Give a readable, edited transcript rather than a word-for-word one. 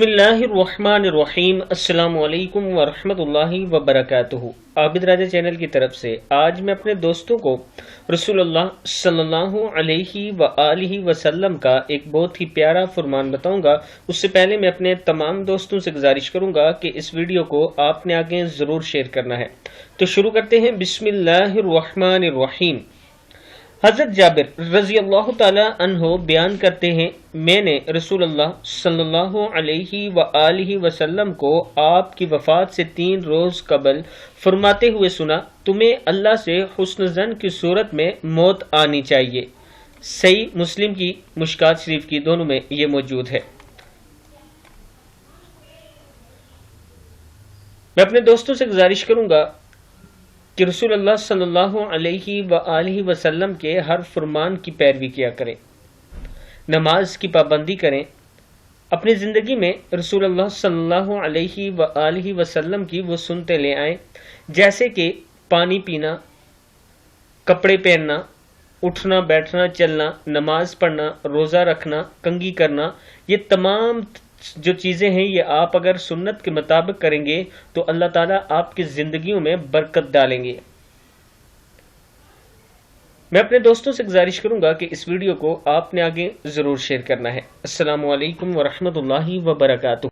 बिस्मिल्लाहिर्रहमानिर्रहीम। अस्सलाम वालेकुम वरहमतुल्लाहि वबरकातुहू। आबिद राजा चैनल की तरफ से आज मैं अपने दोस्तों को रसूलुल्लाह सल्लल्लाहु अलैहि वआलिहि वसल्लम का एक बहुत ही प्यारा फरमान बताऊंगा। उससे पहले मैं अपने तमाम दोस्तों से गुजारिश करूंगा कि इस वीडियो को आपने आगे ज़रूर शेयर करना है। तो शुरू करते हैं। बिस्मिल्लाहिर्रहमानिर्रहीम। हज़रत जाबिर रज़ी अल्लाह ताला अन्हो बयान करते हैं, मैंने रसूलुल्लाह सल्लल्लाहु अलैहि वआलिहि वसल्लम को आपकी वफ़ात से 3 रोज़ कबल फरमाते हुए सुना, तुम्हें अल्लाह से हुस्न ज़न की सूरत में मौत आनी चाहिए। सही मुस्लिम की मुश्कात शरीफ की दोनों में ये मौजूद है। मैं अपने दोस्तों से गुजारिश करूँगा कि रसूलुल्लाह सल्लल्लाहु अलैहि वआलिहि वसल्लम के हर फरमान की पैरवी किया करें, नमाज की पाबंदी करें, अपनी ज़िंदगी में रसूलुल्लाह सल्लल्लाहु अलैहि वआलिहि वसल्लम की वो सुनते ले आएं, जैसे कि पानी पीना, कपड़े पहनना, उठना बैठना चलना, नमाज पढ़ना, रोज़ा रखना, कंघी करना। ये तमाम जो चीज़ें हैं ये आप अगर सुन्नत के मुताबिक करेंगे तो अल्लाह ताला आपकी ज़िंदगियों में बरकत डालेंगे। मैं अपने दोस्तों से गुजारिश करूंगा कि इस वीडियो को आपने आगे ज़रूर शेयर करना है। अस्सलामु अलैकुम वरहमतुल्लाहि वबरकातुहू।